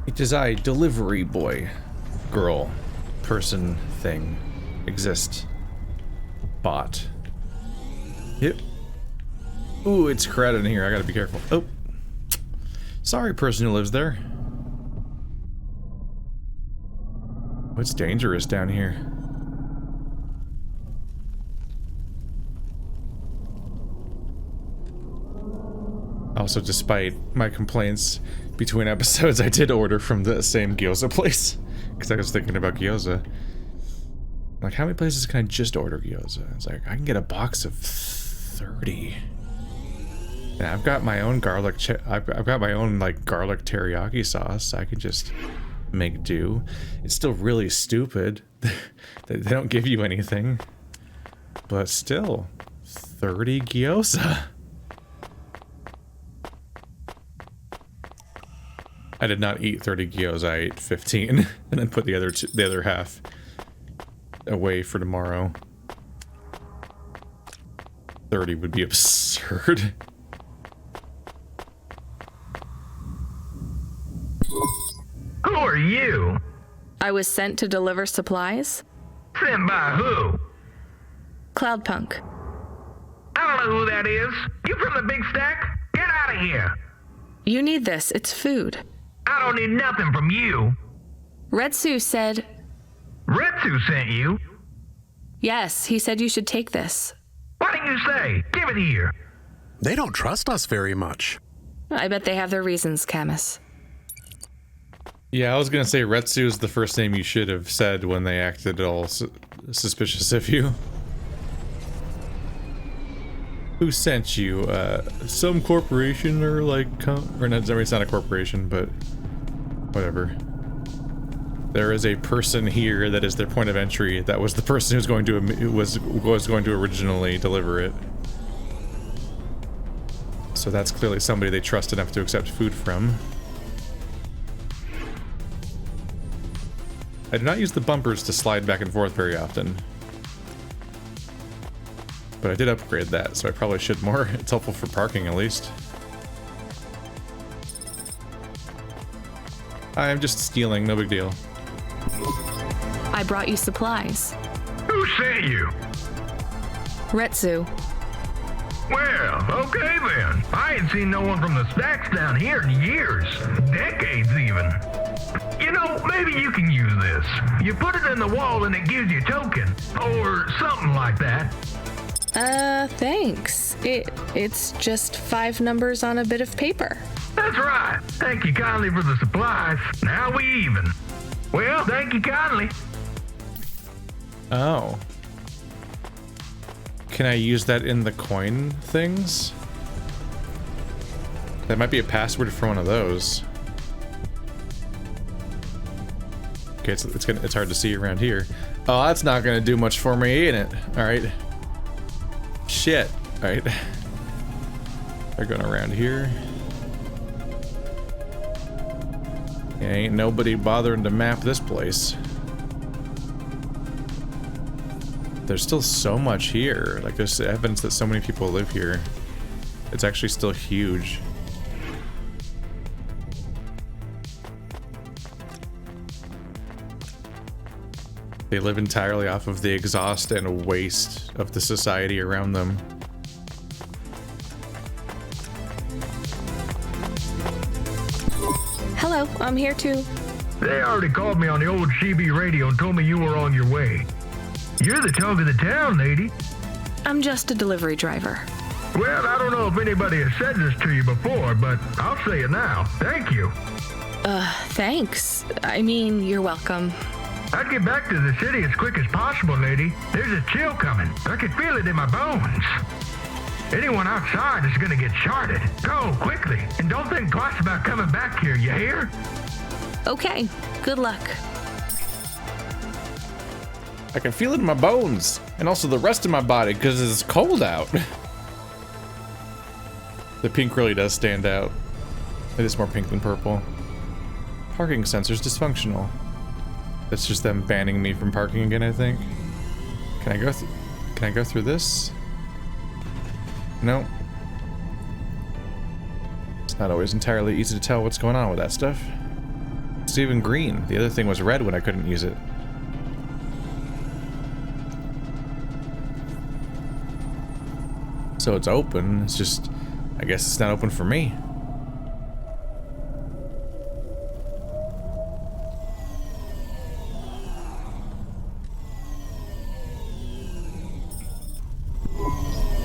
It is I, delivery boy, girl, person, thing, exist, bot. Yep. Ooh, it's crowded in here. I gotta be careful. Oh. Sorry, person who lives there. What's dangerous down here? Also, despite my complaints between episodes, I did order from the same gyoza place. Because I was thinking about gyoza. Like, how many places can I just order gyoza? It's like, I can get a box of 30. And I've got my own garlic, I've got my own, like, garlic teriyaki sauce. I can just make do. It's still really stupid. They don't give you anything. But still, 30 gyoza. I did not eat 30 gyoza, I ate 15, and then put the other half away for tomorrow. 30 would be absurd. Who are you? I was sent to deliver supplies. Sent by who? Cloudpunk. I don't know who that is. You from the big stack? Get out of here. You need this. It's food. I don't need nothing from you. Retsu said... Retsu sent you? Yes, he said you should take this. What did you say? Give it here. They don't trust us very much. I bet they have their reasons, Camus. Yeah, I was gonna say Retsu is the first name you should have said when they acted all suspicious of you. Who sent you? Some corporation or like, or not, it's not a corporation, but whatever. There is a person here that is their point of entry. That was the person who's going to was going to originally deliver it. So that's clearly somebody they trust enough to accept food from. I do not use the bumpers to slide back and forth very often. But I did upgrade that, so I probably should more. It's helpful for parking, at least. I'm just stealing, no big deal. I brought you supplies. Who sent you? Retsu. Well, okay then. I ain't seen no one from the stacks down here in years. Decades even. You know, maybe you can use this. You put it in the wall and it gives you a token. Or something like that. Thanks. It's just 5 numbers on a bit of paper. That's right. Thank you kindly for the supplies. Now we even. Well, thank you kindly. Oh. Can I use that in the coin things? That might be a password for one of those. Okay, it's hard to see around here. Oh, that's not gonna do much for me, ain't it? All right. Shit. All right. They're going around here. Ain't nobody bothering to map this place. There's still so much here. Like, there's evidence that so many people live here. It's actually still huge. They live entirely off of the exhaust and waste of the society around them. Hello, I'm here too. They already called me on the old CB radio and told me you were on your way. You're the talk of the town, lady. I'm just a delivery driver. Well, I don't know if anybody has said this to you before, but I'll say it now. Thank you. Thanks. I mean, you're welcome. I'd get back to the city as quick as possible, lady. There's a chill coming. I can feel it in my bones. Anyone outside is gonna get sharded. Go, quickly. And don't think twice about coming back here, you hear? Okay, good luck. I can feel it in my bones, and also the rest of my body, because it's cold out. The pink really does stand out. It is more pink than purple. Parking sensors dysfunctional. That's just them banning me from parking again, I think. Can I go through this? No. It's not always entirely easy to tell what's going on with that stuff. It's even green. The other thing was red when I couldn't use it. So it's open. It's just, I guess it's not open for me.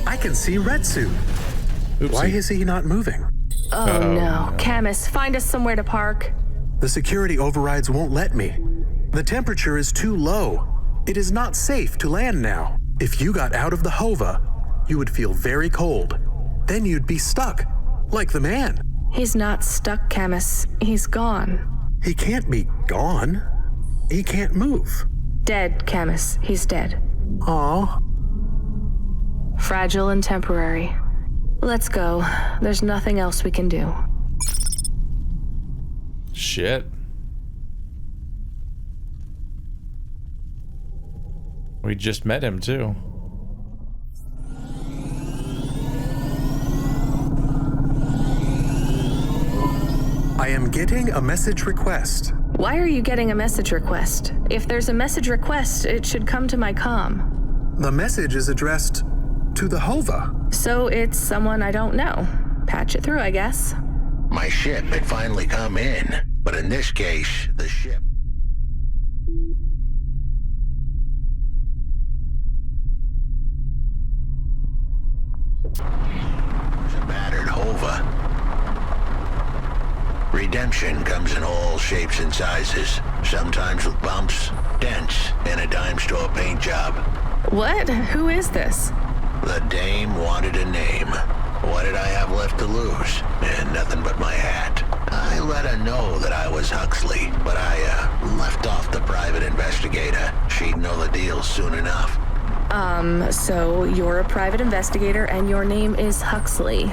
I can see Retsu. Oopsie. Why is he not moving? Oh no. Camus, find us somewhere to park. The security overrides won't let me. The temperature is too low. It is not safe to land now. If you got out of the Hova, you would feel very cold. Then you'd be stuck, like the man. He's not stuck, Camus. He's gone. He can't be gone. He can't move. Dead, Camus. He's dead. Aw. Fragile and temporary. Let's go. There's nothing else we can do. Shit. We just met him too. I am getting a message request. Why are you getting a message request? If there's a message request, it should come to my comm. The message is addressed to the Hova. So it's someone I don't know. Patch it through, I guess. My ship had finally come in, but in this case, the ship... was a battered Hova. Redemption comes in all shapes and sizes, sometimes with bumps, dents, and a dime store paint job. What? Who is this? The dame wanted a name. What did I have left to lose? And nothing but my hat. I let her know that I was Huxley, but I left off the private investigator. She'd know the deal soon enough. So you're a private investigator and your name is Huxley.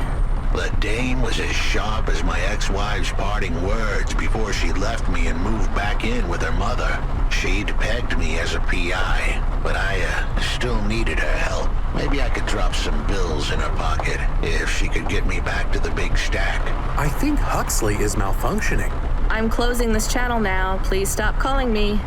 The dame was as sharp as my ex-wife's parting words before she left me and moved back in with her mother. She'd pegged me as a PI, but I still needed her help. Maybe I could drop some bills in her pocket if she could get me back to the big stack. I think Huxley is malfunctioning. I'm closing this channel now. Please stop calling me.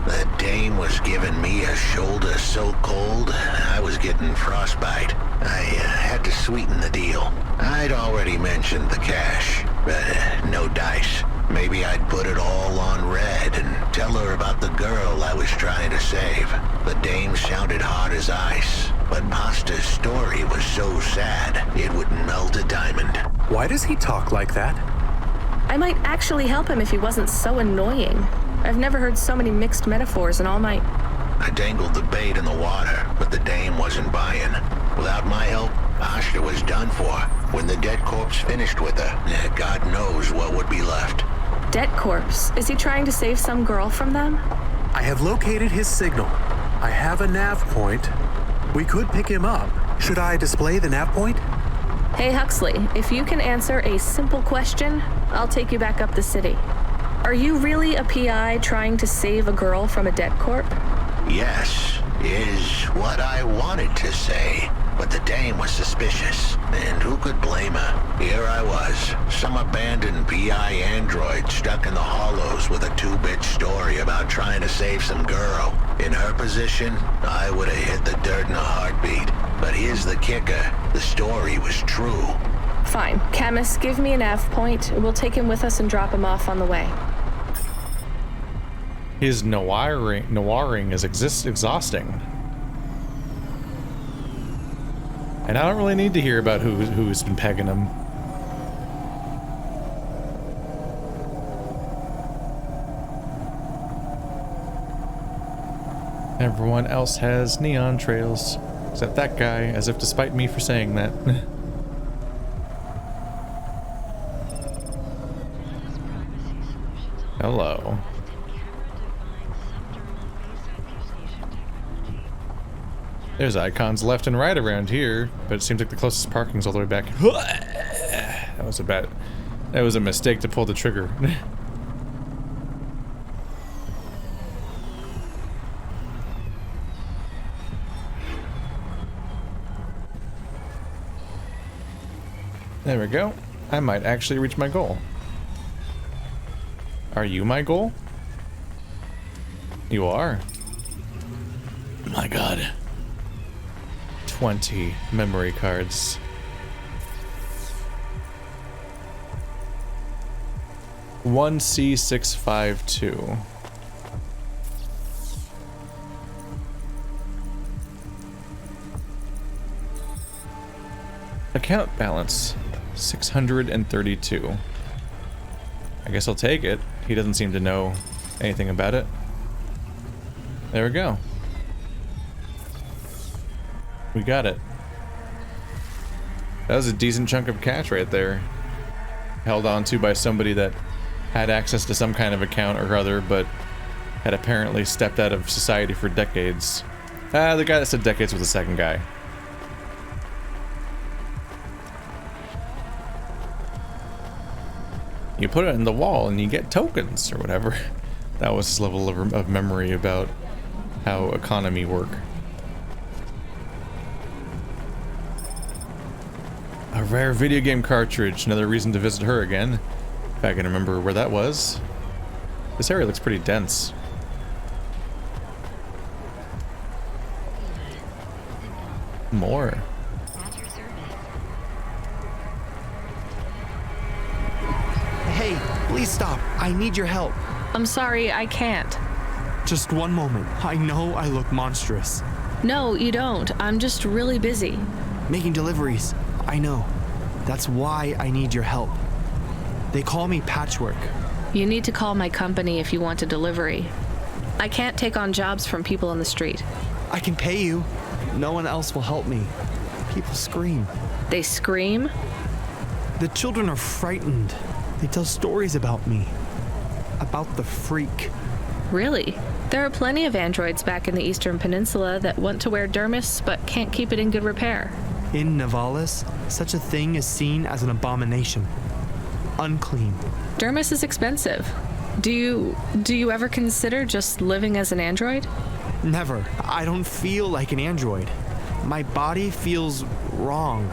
The dame was giving me a shoulder so cold, I was getting frostbite. I had to sweeten the deal. I'd already mentioned the cash, but no dice. Maybe I'd put it all on red and tell her about the girl I was trying to save. The dame sounded hard as ice, but Pasta's story was so sad, it would melt a diamond. Why does he talk like that? I might actually help him if he wasn't so annoying. I've never heard so many mixed metaphors in all my... I dangled the bait in the water, but the dame wasn't buying. Without my help, Asta was done for. When the dead corpse finished with her, God knows what would be left. Dead corpse? Is he trying to save some girl from them? I have located his signal. I have a nav point. We could pick him up. Should I display the nav point? Hey Huxley, if you can answer a simple question, I'll take you back up the city. Are you really a PI trying to save a girl from a dead corp? Yes, is what I wanted to say. But the dame was suspicious, and who could blame her? Here I was, some abandoned PI android stuck in the hollows with a 2-bit story about trying to save some girl. In her position, I would have hit the dirt in a heartbeat. But here's the kicker, the story was true. Fine. Camus, give me a nav point. We'll take him with us and drop him off on the way. His noiring is exhausting. And I don't really need to hear about who's been pegging him. Everyone else has neon trails, except that guy, as if to spite me for saying that. Hello. There's icons left and right around here, but it seems like the closest parking's all the way back. That was a mistake to pull the trigger. There we go. I might actually reach my goal. Are you my goal? You are. My god. 20 memory cards. One C652. Account balance 632. I guess I'll take it. He doesn't seem to know anything about it. There we go. We got it. That was a decent chunk of cash right there. Held on to by somebody that had access to some kind of account or other, but had apparently stepped out of society for decades. The guy that said decades was the second guy. You put it in the wall and you get tokens or whatever. That was his level of memory about how economy work. A rare video game cartridge. Another reason to visit her again. If I can remember where that was. This area looks pretty dense. More. Hey, please stop. I need your help. I'm sorry, I can't. Just one moment. I know I look monstrous. No, you don't. I'm just really busy. Making deliveries. I know. That's why I need your help. They call me Patchwork. You need to call my company if you want a delivery. I can't take on jobs from people on the street. I can pay you. No one else will help me. People scream. They scream? The children are frightened. They tell stories about me. About the freak. Really? There are plenty of androids back in the Eastern Peninsula that want to wear dermis but can't keep it in good repair. In Nivalis, such a thing is seen as an abomination. Unclean. Dermis is expensive. Do you ever consider just living as an android? Never. I don't feel like an android. My body feels wrong.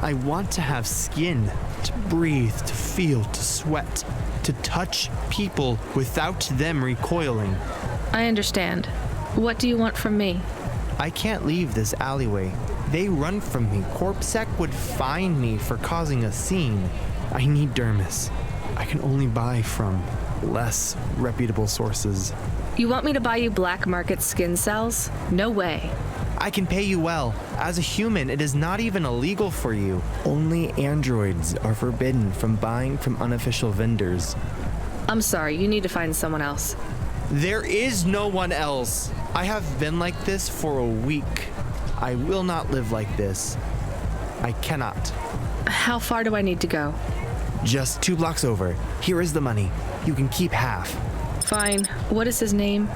I want to have skin, to breathe, to feel, to sweat, to touch people without them recoiling. I understand. What do you want from me? I can't leave this alleyway. They run from me. CorpSec would find me for causing a scene. I need dermis. I can only buy from less reputable sources. You want me to buy you black market skin cells? No way. I can pay you well. As a human, it is not even illegal for you. Only androids are forbidden from buying from unofficial vendors. I'm sorry, you need to find someone else. There is no one else. I have been like this for a week. I will not live like this. I cannot. How far do I need to go? Just 2 blocks over. Here is the money. You can keep half. Fine. What is his name?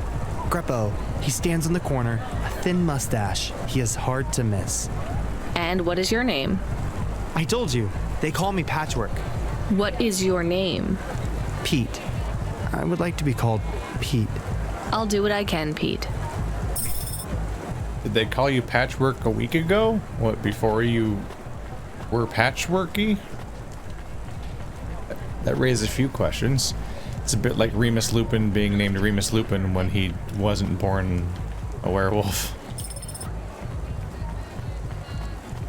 Greppo. He stands on the corner, a thin mustache. He is hard to miss. And what is your name? I told you. They call me Patchwork. What is your name? Pete. I would like to be called Pete. I'll do what I can, Pete. Did they call you Patchwork a week ago? What, before you were patchworky? That raises a few questions. It's a bit like Remus Lupin being named Remus Lupin when he wasn't born a werewolf.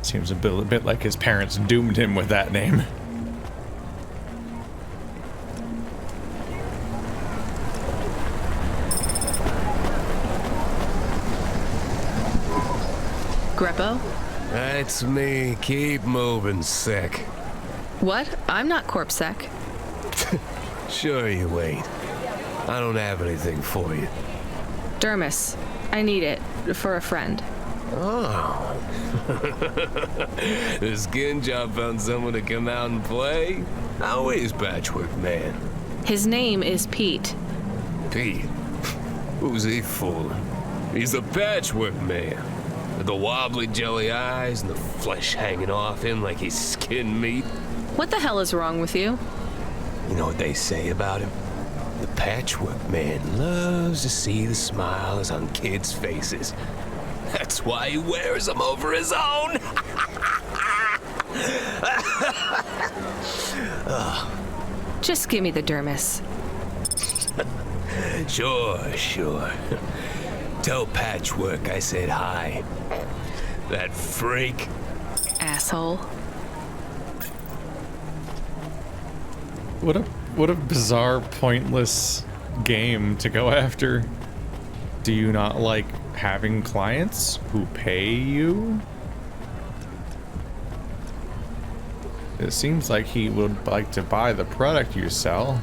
Seems a bit like his parents doomed him with that name. Greppo? That's me. Keep moving, Sec. What? I'm not CorpSec. Sure you ain't. I don't have anything for you. Dermis. I need it. For a friend. Oh. The skin job found someone to come out and play? How is Patchwork Man? His name is Pete. Pete? Who's he fooling? He's the Patchwork Man. With the wobbly jelly eyes and the flesh hanging off him like he's skin meat. What the hell is wrong with you? You know what they say about him? The Patchwork Man loves to see the smiles on kids' faces. That's why he wears them over his own. Just give me the dermis. Sure. Tell Patchwork I said hi. That freak. Asshole. What a bizarre, pointless game to go after. Do you not like having clients who pay you? It seems like he would like to buy the product you sell.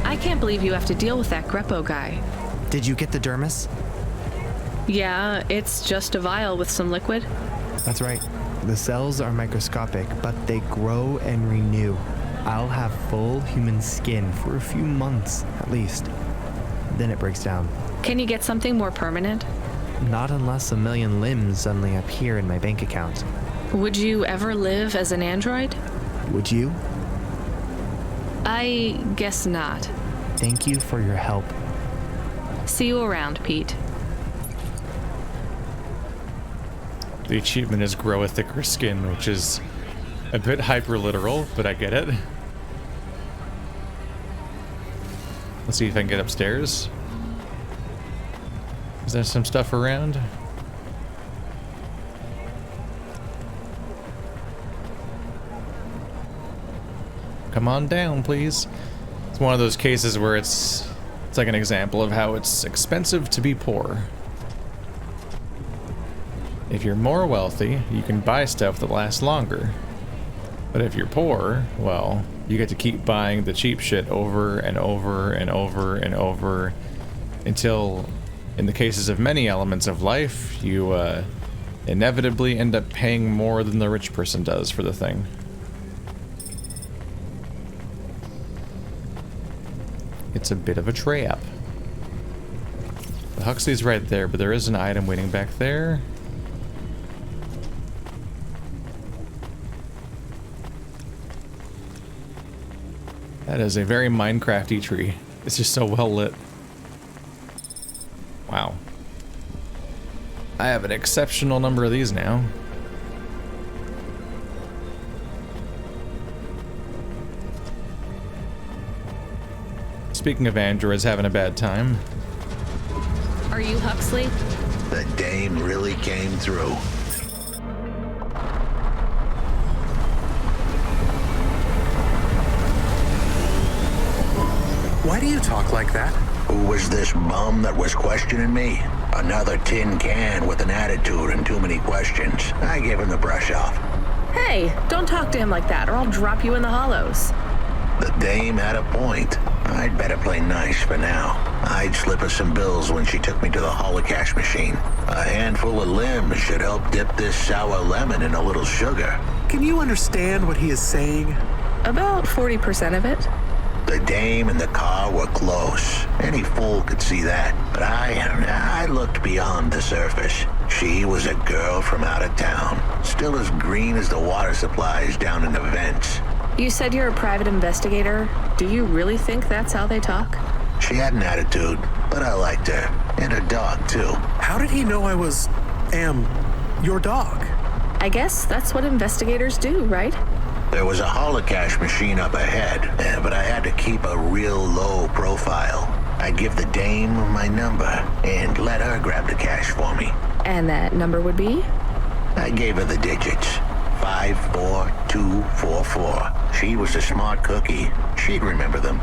I can't believe you have to deal with that Greppo guy. Did you get the dermis? Yeah, it's just a vial with some liquid. That's right. The cells are microscopic, but they grow and renew. I'll have full human skin for a few months, at least. Then it breaks down. Can you get something more permanent? Not unless a million limbs suddenly appear in my bank account. Would you ever live as an android? Would you? I guess not. Thank you for your help. See you around, Pete. The achievement is grow a thicker skin, which is a bit hyper-literal, but I get it. Let's see if I can get upstairs. Is there some stuff around? Come on down, please. It's one of those cases where it's like an example of how it's expensive to be poor. If you're more wealthy, you can buy stuff that lasts longer. But if you're poor, well, you get to keep buying the cheap shit over and over and over and over until, in the cases of many elements of life, you inevitably end up paying more than the rich person does for the thing. It's a bit of a trap. The Huxley's right there, but there is an item waiting back there. That is a very Minecraft-y tree. It's just so well lit. Wow. I have an exceptional number of these now. Speaking of androids having a bad time. Are you Huxley? The dame really came through. Why do you talk like that? Who was this bum that was questioning me? Another tin can with an attitude and too many questions. I gave him the brush off. Hey, don't talk to him like that or I'll drop you in the hollows. The dame had a point. I'd better play nice for now. I'd slip her some bills when she took me to the holocaust machine. A handful of limbs should help dip this sour lemon in a little sugar. Can you understand what he is saying? About 40% of it. The dame and the car were close. Any fool could see that. But I looked beyond the surface. She was a girl from out of town. Still as green as the water supplies down in the vents. You said you're a private investigator. Do you really think that's how they talk? She had an attitude, but I liked her. And her dog, too. How did he know I was, your dog? I guess that's what investigators do, right? There was a holocaust machine up ahead, but I had to keep a real low profile. I'd give the dame my number and let her grab the cash for me. And that number would be? I gave her the digits. 54244. She was a smart cookie. She'd remember them.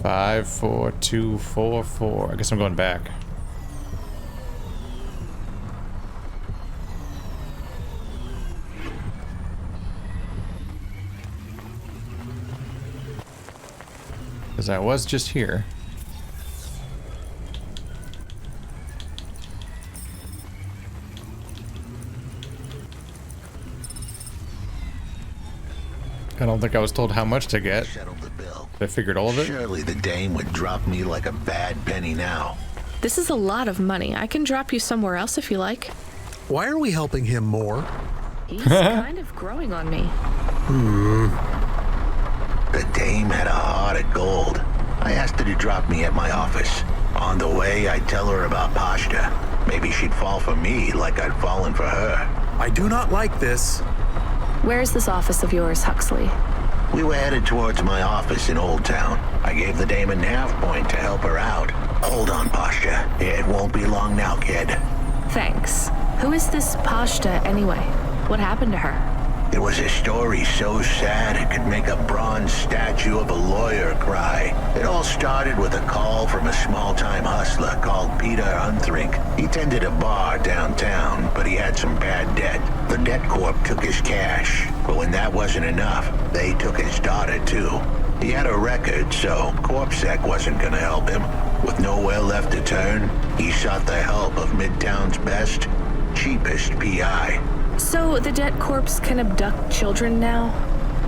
54244. I guess I'm going back. Because I was just here. I don't think I was told how much to get. Settled the bill. I figured all of it. Surely the dame would drop me like a bad penny now. This is a lot of money. I can drop you somewhere else if you like. Why are we helping him more? He's kind of growing on me. The dame had a heart of gold. I asked her to drop me at my office. On the way, I'd tell her about Pashta. Maybe she'd fall for me like I'd fallen for her. I do not like this. Where's this office of yours, Huxley? We were headed towards my office in Old Town. I gave the dame a nav point to help her out. Hold on, Pasha. It won't be long now, kid. Thanks. Who is this Pashta anyway? What happened to her? It was a story so sad it could make a bronze statue of a lawyer cry. It all started with a call from a small-time hustler called Peter Unthrink. He tended a bar downtown, but he had some bad debt. The debt corp took his cash, but when that wasn't enough, they took his daughter too. He had a record, so CorpSec wasn't gonna help him. With nowhere left to turn, he sought the help of Midtown's best, cheapest PI. So the debt corpse can abduct children now?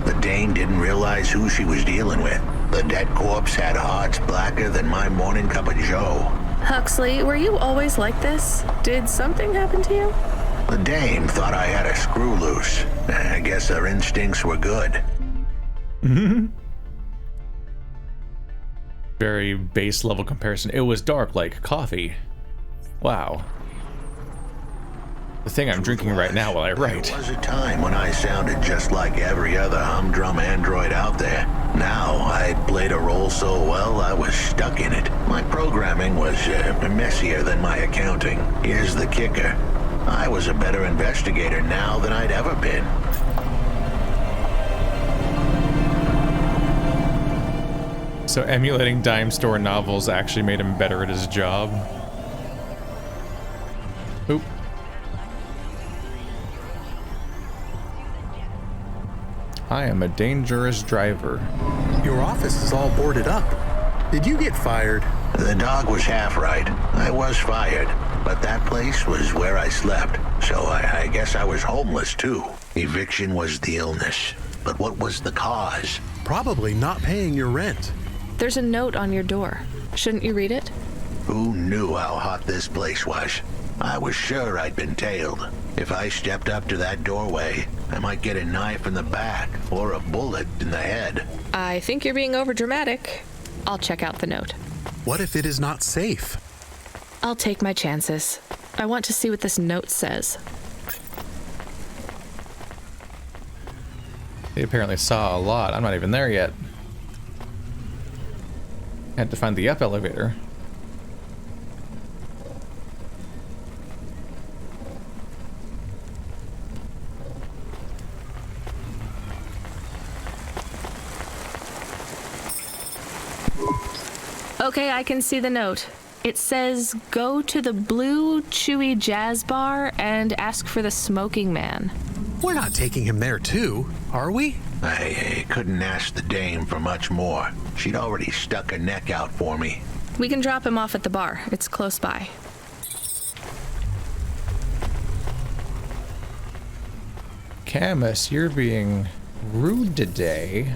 The dame didn't realize who she was dealing with. The dead corpse had hearts blacker than my morning cup of joe. Huxley, were you always like this? Did something happen to you? The dame thought I had a screw loose. I guess her instincts were good. Very base level comparison. It was dark like coffee. Wow. The thing I'm drinking right now while I write. There was a time when I sounded just like every other humdrum android out there. Now, I'd played a role so well, I was stuck in it. My programming was messier than my accounting. Here's the kicker. I was a better investigator now than I'd ever been. So emulating dime store novels actually made him better at his job. Oop. I am a dangerous driver. Your office is all boarded up. Did you get fired? The dog was half right. I was fired, but that place was where I slept, so I guess I was homeless too. Eviction was the illness, but what was the cause? Probably not paying your rent. There's a note on your door. Shouldn't you read it? Who knew how hot this place was? I was sure I'd been tailed. If I stepped up to that doorway, I might get a knife in the back or a bullet in the head. I think you're being overdramatic. I'll check out the note. What if it is not safe? I'll take my chances. I want to see what this note says. They apparently saw a lot. I'm not even there yet. Had to find the up elevator. Okay, I can see the note. It says, go to the Blue Chewy Jazz Bar and ask for the smoking man. We're not taking him there too, are we? I couldn't ask the dame for much more. She'd already stuck her neck out for me. We can drop him off at the bar. It's close by. Camus, you're being rude today.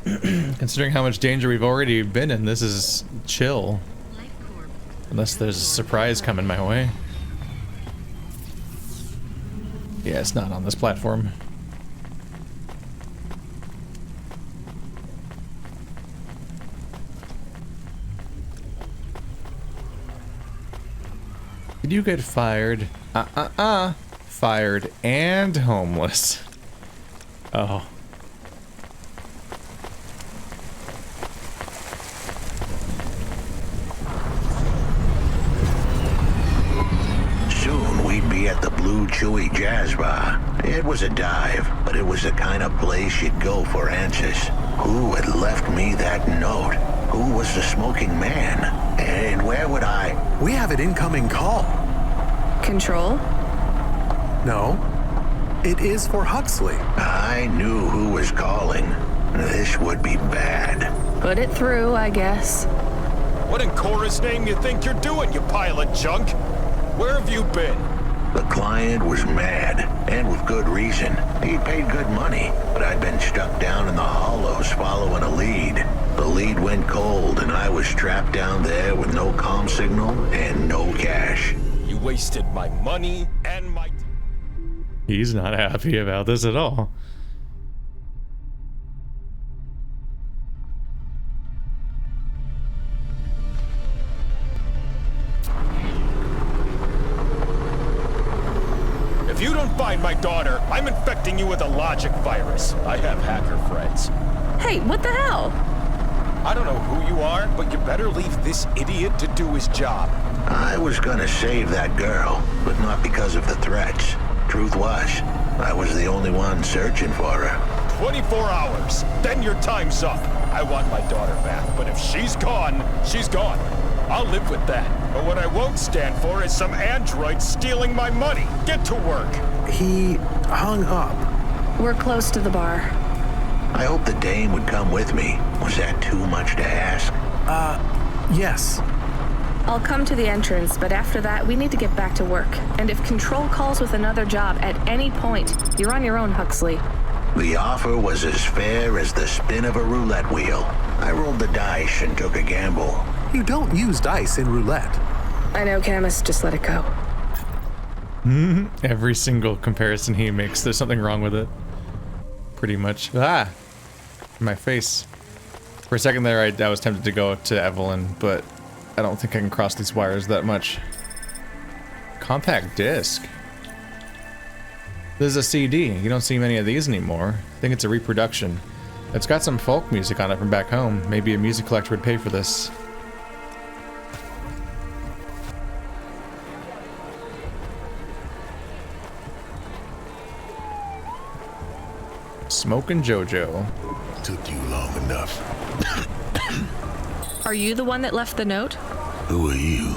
Considering how much danger we've already been in, this is chill. Unless there's a surprise coming my way. Yeah, it's not on this platform. Did you get fired? Fired and homeless. Oh. Soon we'd be at the Blue Chewy Jazz Bar. It was a dive, but it was the kind of place you'd go for answers. Who had left me that note? Who was the smoking man? And where would I... We have an incoming call. Control? No. It is for Huxley. I knew who was calling. This would be bad. Put it through, I guess. What in Cora's name you think you're doing, you pile of junk? Where have you been? The client was mad, and with good reason. He'd paid good money, but I'd been stuck down in the hollows following a lead. The lead went cold, and I was trapped down there with no comm signal and no cash. You wasted my money and my... He's not happy about this at all. If you don't find my daughter, I'm infecting you with a logic virus. I have hacker friends. Hey, what the hell? I don't know who you are, but you better leave this idiot to do his job. I was gonna save that girl, but not because of the threats. Truth was, I was the only one searching for her. 24 hours, then your time's up. I want my daughter back, but if she's gone, she's gone. I'll live with that. But what I won't stand for is some android stealing my money. Get to work. He hung up. We're close to the bar. I hope the dame would come with me. Was that too much to ask? Yes. I'll come to the entrance, but after that, we need to get back to work. And if Control calls with another job at any point, you're on your own, Huxley. The offer was as fair as the spin of a roulette wheel. I rolled the dice and took a gamble. You don't use dice in roulette. I know, Camus, just let it go. Every single comparison he makes, there's something wrong with it. Pretty much. Ah! My face. For a second there, I was tempted to go to Evelyn, but I don't think I can cross these wires that much. Compact disc. This is a CD. You don't see many of these anymore. I think it's a reproduction. It's got some folk music on it from back home. Maybe a music collector would pay for this. Smoking JoJo. Took you long enough. Are you the one that left the note? Who are you?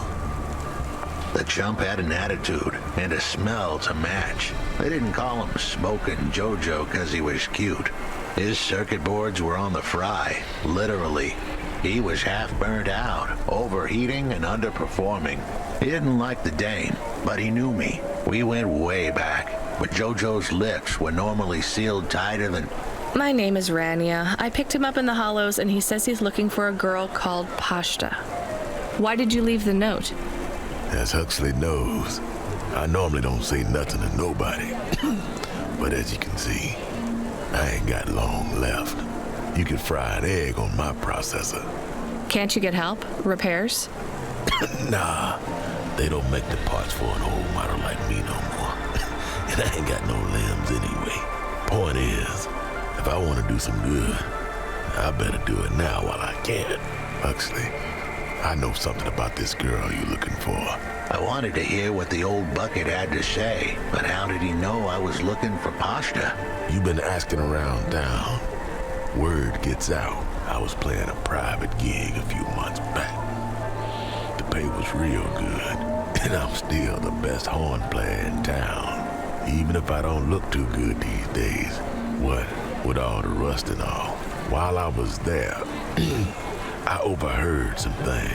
The chump had an attitude and a smell to match. They didn't call him Smoking JoJo because he was cute. His circuit boards were on the fry, literally. He was half burnt out, overheating and underperforming. He didn't like the dame, but he knew me. We went way back, but JoJo's lips were normally sealed tighter than... My name is Rania. I picked him up in the Hollows, and he says he's looking for a girl called Pashta. Why did you leave the note? As Huxley knows, I normally don't say nothing to nobody. But as you can see, I ain't got long left. You can fry an egg on my processor. Can't you get help? Repairs? Nah, they don't make the parts for an old model like me no more. And I ain't got no limbs anyway. Point is, if I want to do some good, I better do it now while I can. Huxley, I know something about this girl you're looking for. I wanted to hear what the old bucket had to say, but how did he know I was looking for Pashta? You've been asking around town. Word gets out, I was playing a private gig a few months back. The pay was real good, and I'm still the best horn player in town. Even if I don't look too good these days. What with all the rust and all. While I was there, I overheard some things.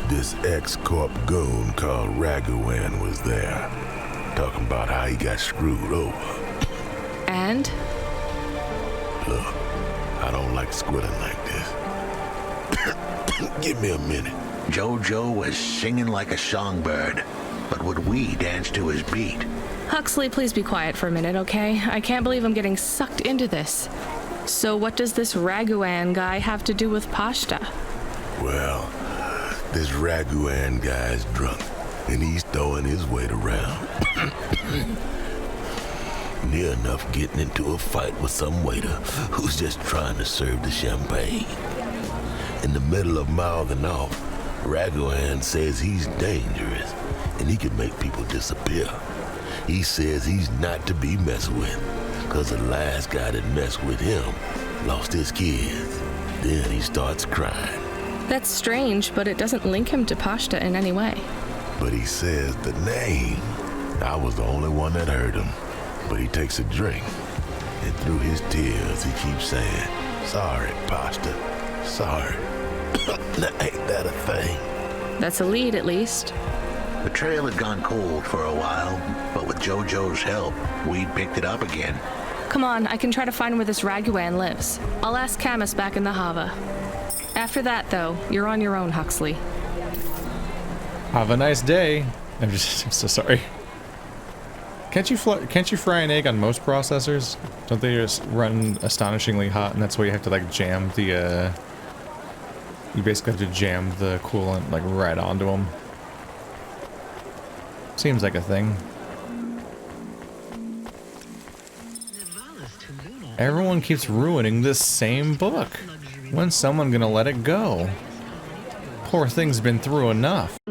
This ex-corp goon called Raguan was there, talking about how he got screwed over. And? Look, I don't like squilling like this. Give me a minute. JoJo was singing like a songbird, but would we dance to his beat? Huxley, please be quiet for a minute, okay? I can't believe I'm getting sucked into this. So what does this Raguan guy have to do with Pashta? Well, this Raguan guy's drunk, and he's throwing his weight around. Near enough getting into a fight with some waiter who's just trying to serve the champagne. In the middle of mouthing off, Raguan says he's dangerous, and he can make people disappear. He says he's not to be messed with, because the last guy that messed with him lost his kids. Then he starts crying. That's strange, but it doesn't link him to Pashta in any way. But he says the name. I was the only one that heard him. But he takes a drink, and through his tears he keeps saying, "Sorry, Pashta, sorry." Ain't that a thing? That's a lead, at least. The trail had gone cold for a while, but with JoJo's help, we picked it up again. Come on, I can try to find where this Raguan lives. I'll ask Camus back in the Hava. After that, though, you're on your own, Huxley. Have a nice day. I'm so sorry. Can't you fry an egg on most processors? Don't they just run astonishingly hot, and that's why you have to like jam the you basically have to jam the coolant like right onto them. Seems like a thing. Everyone keeps ruining this same book. When's someone gonna let it go? Poor thing's been through enough.